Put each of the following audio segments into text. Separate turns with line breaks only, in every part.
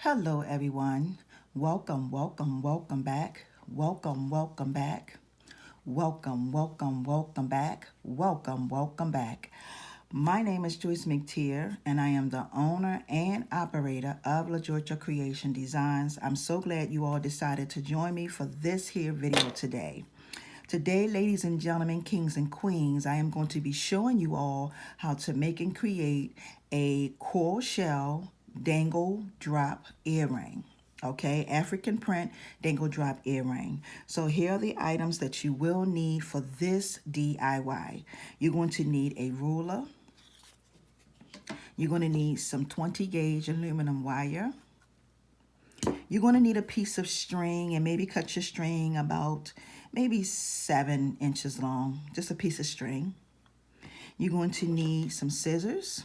Hello, everyone. Welcome back. Welcome back. Welcome back. Welcome back. My name is Joyce McTeer, and I am the owner and operator of Lajoytra Creation Designs. I'm so glad you all decided to join me for this here video today. Today, ladies and gentlemen, kings and queens, I am going to be showing you all how to make and create a coral shell dangle drop earring. Okay, African print dangle drop earring. So here are the items that you will need for this DIY. You're going to need a ruler. You're going to need some 20 gauge aluminum wire. You're going to need a piece of string, and maybe cut your string about maybe 7 inches long, just a piece of string. You're going to need some scissors.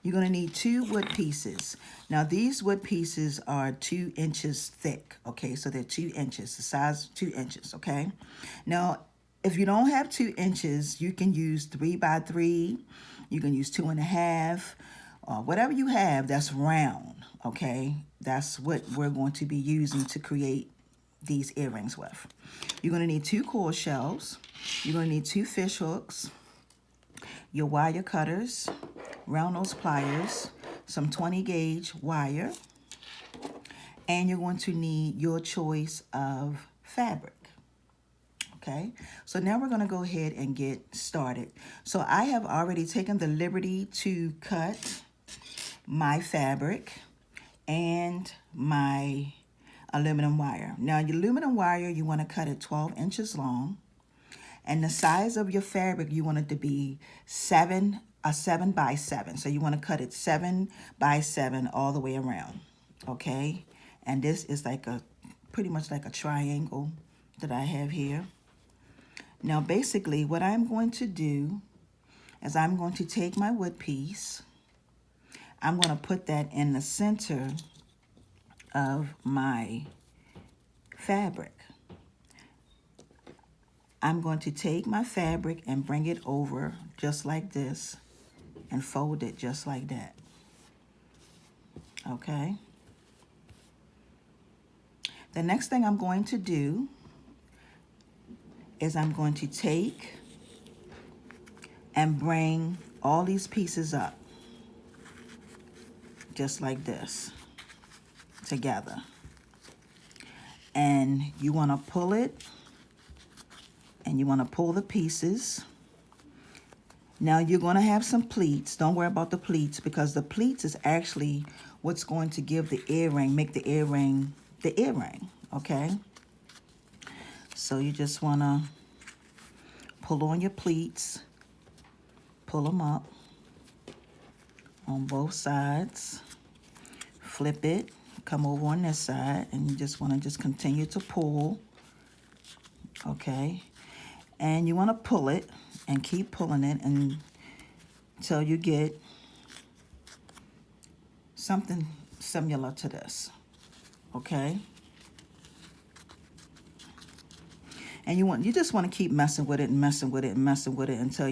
You're going to need 2 wood pieces. Now these wood pieces are 2 inches thick, okay? So they're 2 inches, the size 2 inches, okay? Now, if you don't have 2 inches, you can use 3 by 3. You can use 2.5, whatever you have that's round, okay? That's what we're going to be using to create these earrings with. You're going to need 2 coral shells. You're going to need 2 fish hooks, your wire cutters, round nose pliers, some 20 gauge wire, and you're going to need your choice of fabric. Okay, so now we're going to go ahead and get started. So I have already taken the liberty to cut my fabric and my aluminum wire. Now, your aluminum wire, you want to cut it 12 inches long, and the size of your fabric, you want it to be 7 by 7. So you want to cut it 7 by 7 all the way around, okay? And this is like pretty much like a triangle that I have here. Now, basically, what I'm going to do is I'm going to take my wood piece. I'm going to put that in the center of my fabric. I'm going to take my fabric and bring it over just like this and fold it just like that. Okay? The next thing I'm going to do is I'm going to take and bring all these pieces up just like this together. And you want to pull it, and you want to pull the pieces. Now you're going to have some pleats. Don't worry about the pleats, because the pleats is actually what's going to give the earring, make the earring, okay? So you just want to pull on your pleats, pull them up on both sides, flip it, come over on this side, and you just want to just continue to pull, okay? And you want to pull it and keep pulling it until you get something similar to this, okay? And you just want to keep messing with it and messing with it and messing with it until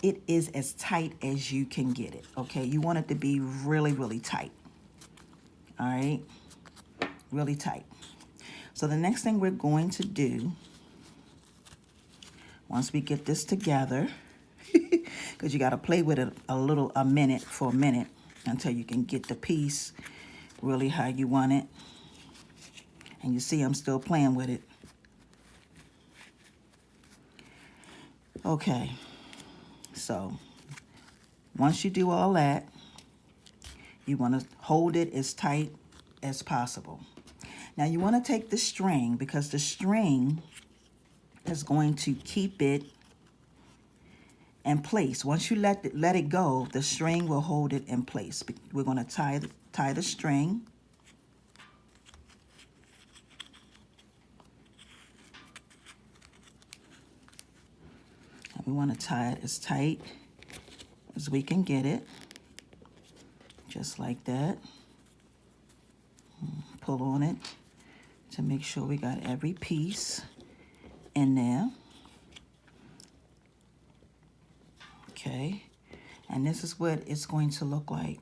it is as tight as you can get it, okay? You want it to be really, really tight, all right? Really tight. So the next thing we're going to do, once we get this together, because you got to play with it a minute until you can get the piece really how you want it. And you see I'm still playing with it. Okay, so once you do all that, you want to hold it as tight as possible. Now you want to take the string, because the string is going to keep it in place. Once you let it go, the string will hold it in place. We're going to tie the string. And we want to tie it as tight as we can get it, just like that. Pull on it to make sure we got every piece in there. Okay, and this is what it's going to look like.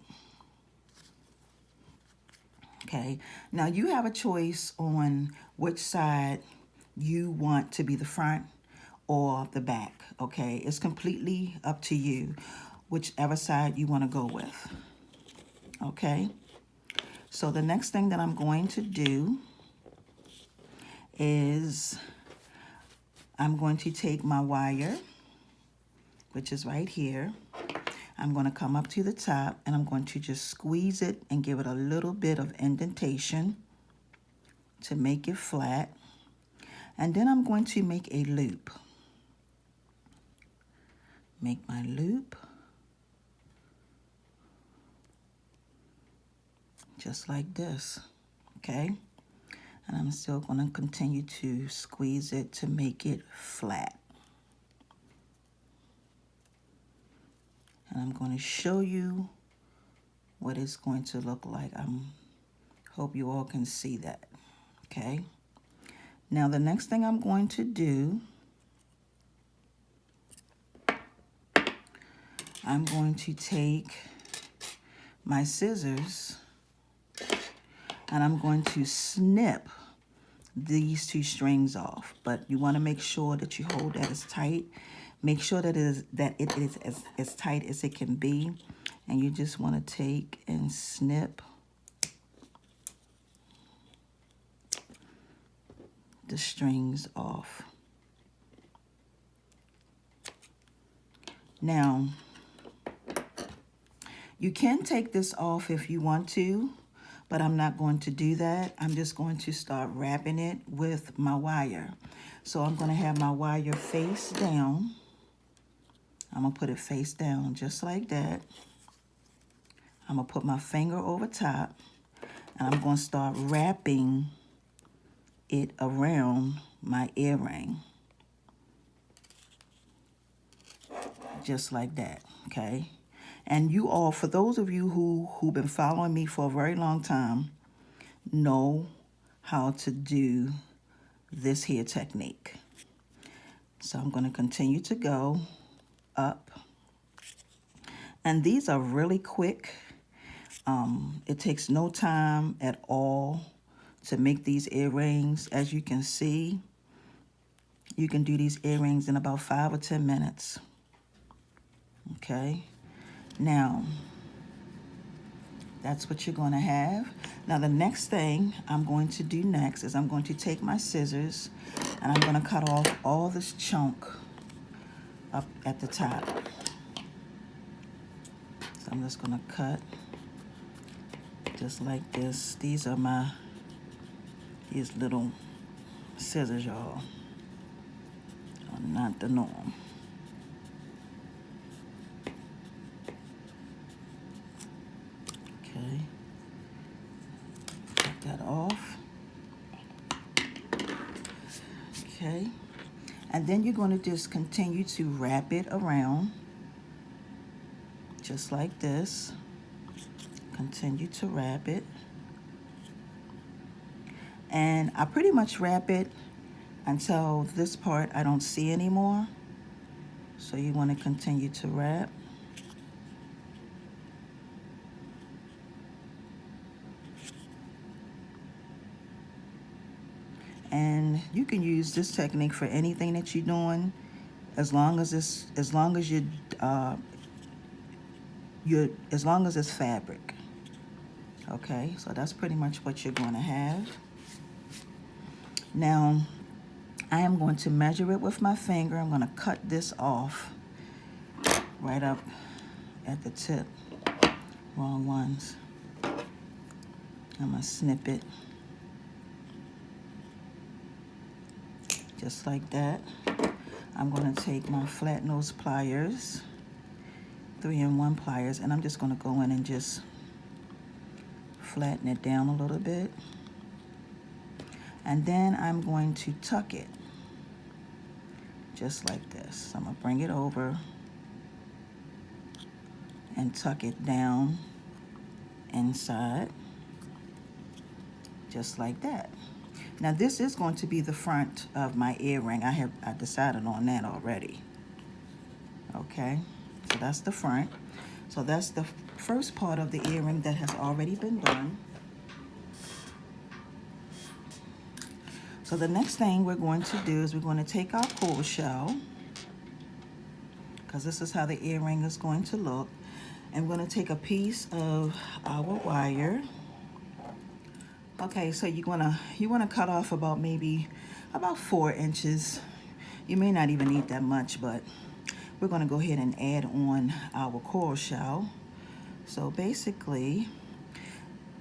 Okay, now you have a choice on which side you want to be the front or the back. Okay, it's completely up to you, whichever side you want to go with. Okay, so the next thing that I'm going to do is I'm going to take my wire, which is right here. I'm going to come up to the top and I'm going to just squeeze it and give it a little bit of indentation to make it flat. And then I'm going to make a loop. Make my loop. Just like this, okay? And I'm still going to continue to squeeze it to make it flat. And I'm going to show you what it's going to look like. I hope you all can see that, okay? Now the next thing I'm going to do, I'm going to take my scissors and I'm going to snip these two strings off. But you want to make sure that you hold that as tight. Make sure that it is as tight as it can be. And you just want to take and snip the strings off. Now, you can take this off if you want to, but I'm not going to do that. I'm just going to start wrapping it with my wire. So I'm going to have my wire face down. I'm going to put it face down just like that. I'm going to put my finger over top, and I'm going to start wrapping it around my earring. Just like that, okay? And you all, for those of you who've been following me for a very long time, know how to do this here technique. So I'm going to continue to go up. And these are really quick. It takes no time at all to make these earrings. As you can see, you can do these earrings in about 5 or 10 minutes. Okay, now that's what you're going to have. Now the next thing I'm going to do next is I'm going to take my scissors and I'm going to cut off all this chunk up at the top. So I'm just going to cut just like this. These are these little scissors, y'all. Not the norm. Okay, cut that off. Okay, and then you're going to just continue to wrap it around just like this. Continue to wrap it, and I pretty much wrap it until this part I don't see anymore. So you want to continue to wrap. And you can use this technique for anything that you're doing, as long as it's fabric. Okay, so that's pretty much what you're going to have. Now, I am going to measure it with my finger. I'm going to cut this off right up at the tip. Wrong ones. I'm going to snip it. Just like that. I'm going to take my flat nose pliers, 3-in-1 pliers, and I'm just going to go in and just flatten it down a little bit. And then I'm going to tuck it just like this. I'm going to bring it over and tuck it down inside just like that. Now this is going to be the front of my earring. I decided on that already. Okay, so that's the front. So that's the first part of the earring that has already been done. So the next thing we're going to do is we're going to take our coral shell, because this is how the earring is going to look. And we're going to take a piece of our wire. Okay, so you want to cut off about maybe about 4 inches. You may not even need that much, but we're going to go ahead and add on our coral shell. So basically,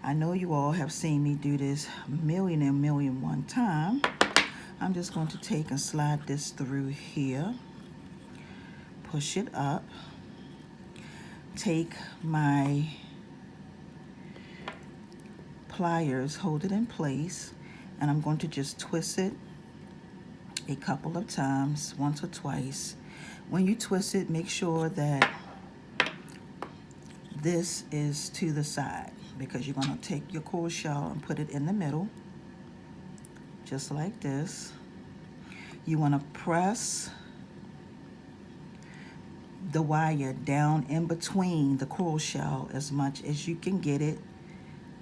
I know you all have seen me do this a million one time. I'm just going to take and slide this through here, push it up, take my pliers, hold it in place, and I'm going to just twist it a couple of times, once or twice. When you twist it, make sure that this is to the side, because you're going to take your coral shell and put it in the middle, just like this. You want to press the wire down in between the coral shell as much as you can get it,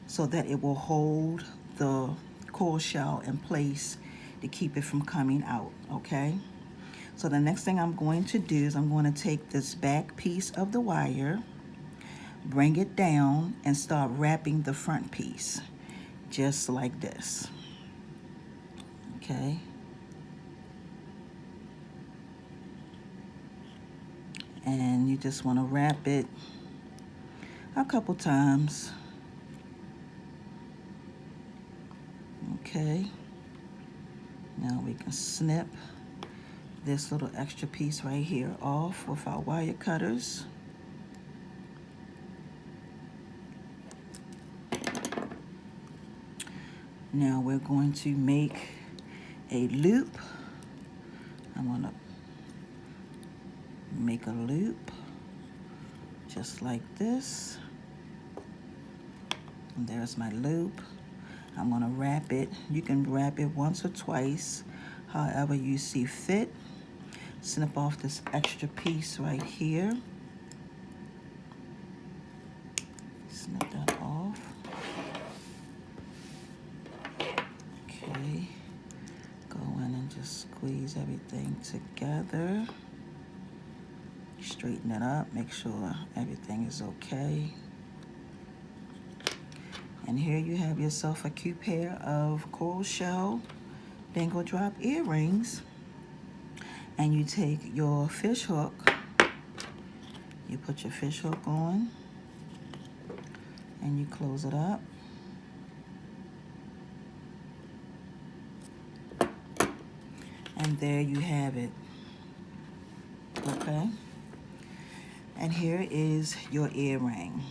so that it will hold the coral shell in place to keep it from coming out, okay? So the next thing I'm going to do is I'm going to take this back piece of the wire, bring it down, and start wrapping the front piece, just like this, okay? And you just want to wrap it a couple times. Okay, now we can snip this little extra piece right here off with our wire cutters. Now we're going to make a loop. I'm going to make a loop just like this. And there's my loop. I'm going to wrap it. You can wrap it once or twice, however you see fit. Snip off this extra piece right here. Snip that off. Okay. Go in and just squeeze everything together. Straighten it up. Make sure everything is okay. And here you have yourself a cute pair of coral shell dangle drop earrings. And you take your fish hook, you put your fish hook on, and you close it up. And there you have it, okay? And here is your earring.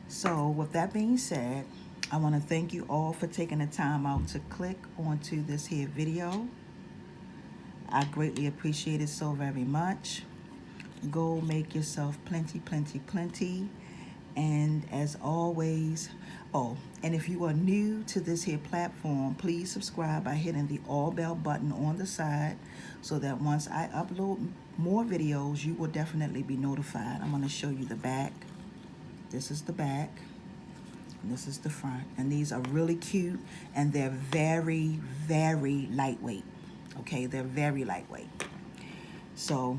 So with that being said, I want to thank you all for taking the time out to click onto this here video. I greatly appreciate it so very much. Go make yourself plenty. And as always, oh, and if you are new to this here platform, please subscribe by hitting the all bell button on the side, so that once I upload more videos, you will definitely be notified. I'm going to show you the back. This is the back, and this is the front. And these are really cute, and they're very lightweight. Okay, they're very lightweight. So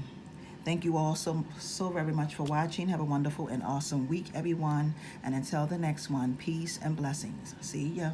thank you all so very much for watching. Have a wonderful and awesome week, everyone. And until the next one, peace and blessings. See ya.